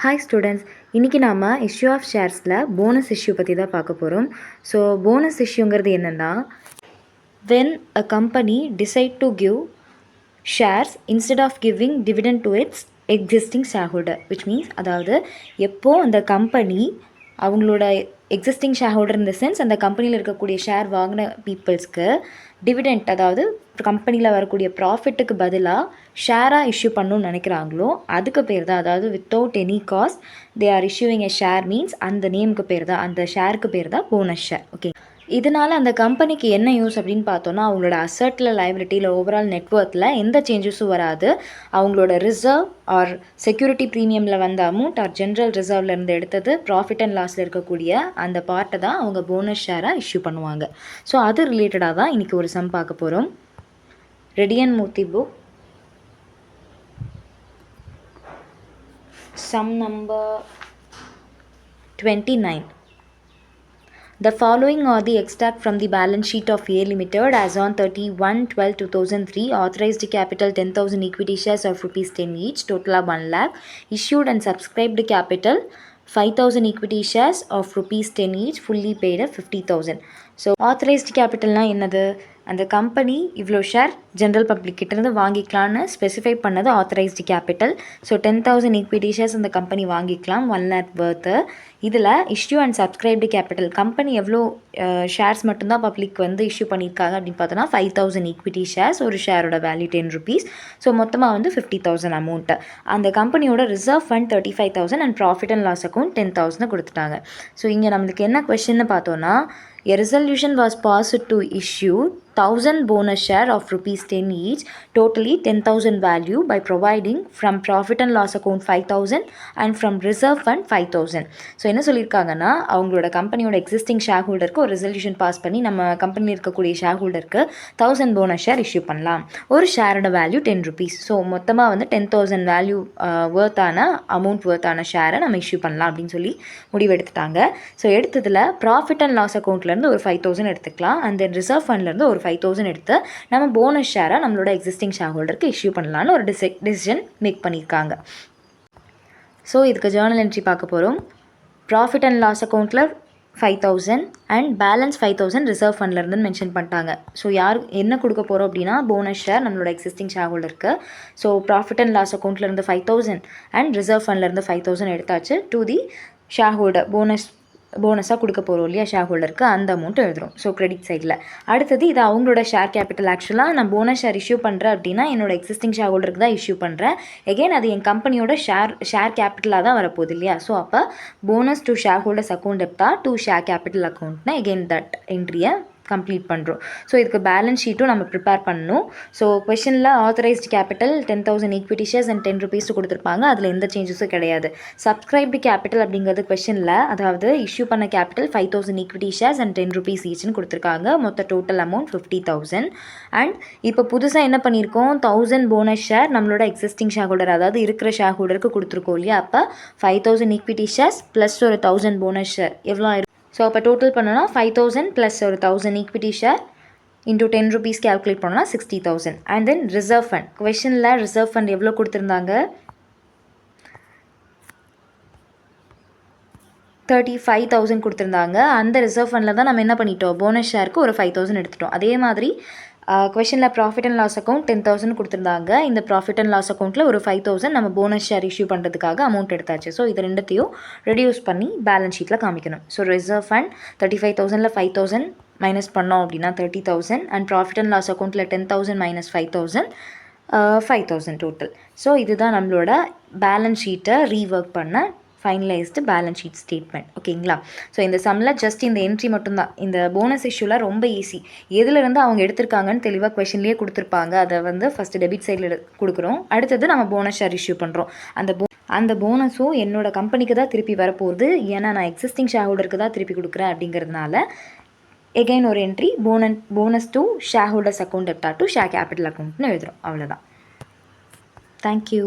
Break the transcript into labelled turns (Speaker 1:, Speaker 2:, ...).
Speaker 1: Hi students, இன்றைக்கி நாம் issue of ஷேர்ஸில் bonus issue பற்றி தான் பார்க்க போகிறோம். ஸோ போனஸ் இஷ்யூங்கிறது என்னென்னா, when a company decide to give shares instead of giving dividend to its existing shareholder, which means அதாவது எப்போ அந்த கம்பெனி அவங்களோட எக்ஸிஸ்டிங் ஷேர் ஹோல்டர் இந்த சென்ஸ் அந்த கம்பெனியில் இருக்கக்கூடிய ஷேர் வாங்கின பீப்புள்ஸ்க்கு டிவிடெண்ட், அதாவது கம்பெனியில் வரக்கூடிய ப்ராஃபிட்டுக்கு பதிலாக ஷேராக இஷ்யூ பண்ணணும்னு நினைக்கிறாங்களோ அதுக்கு பேர் தான், அதாவது without any cost they are issuing a share means அந்த நேமுக்கு பேர் தான், அந்த ஷேருக்கு பேர் தான் போனஸ் ஷேர். ஓகே, இதனால் அந்த கம்பெனிக்கு என்ன யூஸ் அப்படின்னு பார்த்தோன்னா, அவங்களோட அசர்ட்டில், லைபிலிட்டியில், ஓவரால் நெட்ஒர்த்தில் எந்த சேஞ்சஸும் வராது. அவங்களோட ரிசர்வ் ஆர் செக்யூரிட்டி ப்ரீமியமில் வந்த அமௌண்ட் ஆர் ஜென்ரல் ரிசர்வ்லேருந்து எடுத்தது ப்ராஃபிட் அண்ட் லாஸில் இருக்கக்கூடிய அந்த பார்ட்டை தான் அவங்க போனஸ் ஷேராக இஷ்யூ பண்ணுவாங்க. ஸோ அது ரிலேட்டடாக தான் இன்றைக்கி ஒரு சம் பார்க்க போகிறோம். Ready and Murthy book sum number 29. The following are the extract from the balance sheet of A Limited as on 31/12/2003. Authorized capital 10,000 equity shares of rupees 10 each, total of 1 lakh. Issued and subscribed capital 5,000 equity shares of rupees 10 each, fully paid at 50,000. So authorised கேபிட்டல்னால் என்னது? அந்த company இவ்வளோ share general public கிட்டேருந்து வாங்கிக்கலான்னு specify பண்ணது authorised capital. So 10,000 equity shares அந்த company வாங்கிக்கலாம் 1 lakh worth. இதில் issue and subscribed capital, company எவ்வளோ ஷேர்ஸ் மட்டும்தான் பப்ளிக் வந்து இஷ்யூ பண்ணியிருக்காங்க அப்படின்னு பார்த்தோன்னா 5,000 ஈக்விட்டி ஷேர்ஸ், ஒரு ஷேரோட வேல்யூ 10 rupees. ஸோ மொத்தமாக வந்து 50,000 அமௌண்ட்டு. அந்த கம்பெனியோட reserve fund 35,000 and profit and loss account 10,000 கொடுத்துட்டாங்க. ஸோ இங்கே நம்மளுக்கு என்ன கொஸ்டின்னு பார்த்தோன்னா, a resolution was passed to issue 1,000 bonus share of rupees 10 each, totally 10,000 value, by providing from profit and loss account 5,000 and from reserve fund 5,000. So என்ன சொல்லியிருக்காங்கன்னா, அவங்களோட கம்பெனியோட existing share ஹோல்டருக்கு ஒரு ரெசல்யூஷன் பாஸ் பண்ணி நம்ம கம்பெனியில் இருக்கக்கூடிய ஷேர் ஹோல்டருக்கு 1,000 போனஸ் ஷேர் இஷ்யூ பண்ணலாம். ஒரு ஷேரோட வேல்யூ 10 rupees. ஸோ மொத்தமாக வந்து 10,000 வேல்யூ வேர்த்தான அமௌண்ட் வேர்த்தான ஷேரை நம்ம இஷ்யூ பண்ணலாம் அப்படின்னு சொல்லி முடிவெடுத்துட்டாங்க. ஸோ எடுத்ததில் ப்ராஃபிட் அண்ட் லாஸ் அக்கௌண்ட்லேருந்து ஒரு 5,000 எடுத்துக்கலாம், அண்ட் தென் ரிசர்வ் ஃபண்ட்லேருந்து ஒரு 5,000 எடுத்து நம்ம போனஸ் ஷேராக நம்மளோட எக்ஸிஸ்டிங் ஷேர் ஹோல்டருக்கு இஷ்யூ பண்ணலான்னு ஒரு டிசிஷன் மேக் பண்ணியிருக்காங்க. ஸோ இதுக்கு ஜேர்னல் என்ட்ரி பார்க்க போகிறோம். ப்ராஃபிட் அண்ட் லாஸ் அக்கௌண்ட்டில் 5,000 அண்ட் பேலன்ஸ் 5,000 ரிசர்வ் ஃபண்ட்லேருந்துன்னு மென்ஷன் பண்ணிட்டாங்க. ஸோ யார் என்ன கொடுக்க போகிறோம் அப்படின்னா, போனஸ் ஷேர் நம்மளோட எக்ஸிஸ்டிங் ஷேர் ஹோல்டருக்கு. ஸோ ப்ராஃபிட் அண்ட் லாஸ் அக்கௌண்ட்லேருந்து 5,000 அண்ட் ரிசர்வ் ஃபண்ட்லேருந்து 5,000 எடுத்தாச்சு. டு தி ஷேர் ஹோல்டர் போனஸாக கொடுக்க போகிறோம் இல்லையா ஷேர் ஹோல்டருக்கு, அந்த அமௌண்ட் எழுதுகிறோம். ஸோ கிரெடிட் சைடில். அடுத்தது இது அவங்களோட ஷேர் கேபிட்டல். ஆக்சுவலாக நான் போனஸ் ஷேர் இஷ்யூ பண்ணுறேன் அப்படின்னா என்னோட எக்ஸிஸ்டிங் ஷேர் ஹோல்டருக்கு தான் இஷ்யூ பண்ணுறேன். எகெயின் அது என் கம்பெனியோட ஷேர் கேபிட்டலாக தான் வரப்போகுது இல்லையா. ஸோ அப்போ bonus to shareholders account எடுத்தா டு ஷேர் கேபிட்டல் அக்கௌண்ட்னா எகெயின் தட் என்ட்ரியை கம்ப்ளீட் பண்ணுறோம். ஸோ இதுக்கு பேலன்ஸ் ஷீட்டும் நம்ம ப்ரிப்பேர் பண்ணணும். ஸோ கொஷனில் authorised capital 10,000 equity shares and 10 rupees கொடுத்துருப்பாங்க, அதில் எந்த சேஞ்சஸும் கிடையாது. சப்ஸ்கிரைப்டு கேபிட்டல் அப்படிங்கிறது கொஷனில், அதாவது இஷ்யூ பண்ண capital 5,000 equity shares and 10 rupees ஈச்னு கொடுத்துருக்காங்க. மொத்த டோட்டல் அமௌண்ட் 50,000. அண்ட் இப்போ புதுசாக என்ன பண்ணியிருக்கோம், 1,000 போனஸ் ஷேர் நம்மளோட எக்ஸிஸ்டிங் ஷேர் ஹோல்டர், அதாவது இருக்கிற ஷேர் ஹோல்டருக்கு கொடுத்துருக்கோம் இல்லையா. அப்போ 5,000 ஈக்விட்டி ஷேர்ஸ் ப்ளஸ் ஒரு 1,000 போனஸ் ஷேர் எவ்வளோ ஆயிரும்? ஸோ அப்போ டோட்டல் பண்ணோன்னா 5,000 ப்ளஸ் ஒரு 1,000 equity share into 10 rupees calculate பண்ணோன்னா 60,000. அண்ட் தென் ரிசர்வ் ஃபண்ட், கொஷனில் ரிசர்வ் ஃபண்ட் எவ்வளோ கொடுத்துருந்தாங்க, 35,000 கொடுத்துருந்தாங்க. அந்த ரிசர்வ் ஃபண்டில் தான் நம்ம என்ன பண்ணிட்டோம், போனஸ் ஷேருக்கு ஒரு 5,000 எடுத்துட்டோம். அதே மாதிரி கொஷனில் ப்ராஃபிட் அண்ட் லாஸ் அக்கௌண்ட் 10,000 கொடுத்துருந்தாங்க. இந்த ப்ராஃபிட் அண்ட் லாஸ் அக்கௌண்ட்டில் ஒரு 5,000 நம்ம போனஸ் ஷேர் இஷ்யூ பண்ணுறதுக்காக அமௌண்ட் எடுத்தாச்சு. ஸோ இது ரெண்டுத்தையும் ரெடியூஸ் பண்ணி பேலன்ஸ் ஷீட்டில் காமிக்கணும். ஸோ ரிசர்வ் ஃபண்ட் 35,000ல் 5,000 மைனஸ் பண்ணோம் அப்படின்னா 30,000, அண்ட் ப்ராஃபிட் அண்ட் லாஸ் அக்கௌண்ட்டில் 10,000 மைனஸ் 5,000 5,000 டோட்டல். ஸோ இதுதான் நம்மளோட பேலன்ஸ் ஷீட்டை ரீஒர்க் பண்ண ஃபைனலைஸ்டு பேலன்ஸ் ஷீட் ஸ்டேட்மெண்ட். ஓகேங்களா. ஸோ இந்த சம்மில் ஜஸ்ட் இந்த என்ட்ரி மட்டும்தான். இந்த போனஸ் இஷ்யூவில் ரொம்ப ஈஸி. எதுலேருந்து அவங்க எடுத்திருக்காங்கன்னு தெளிவாக கொஷன்லேயே கொடுத்துருப்பாங்க. அதை வந்து ஃபஸ்ட்டு டெபிட் சைடில் கொடுக்குறோம். அடுத்தது நம்ம போனஸ் ஷேர் இஷ்யூ பண்ணுறோம். அந்த போனஸும் என்னோட கம்பெனிக்கு தான் திருப்பி வரப்போகுது, ஏன்னா நான் எக்ஸிஸ்டிங் ஷேர் ஹோல்டருக்கு தான் திருப்பி கொடுக்குறேன் அப்படிங்கிறதுனால எகைன் ஒரு entry bonus to shareholders account எடுத்தா டு ஷேர் கேபிட்டல் அக்கௌண்ட்னு எழுதுகிறோம். அவ்வளோதான். தேங்க்யூ.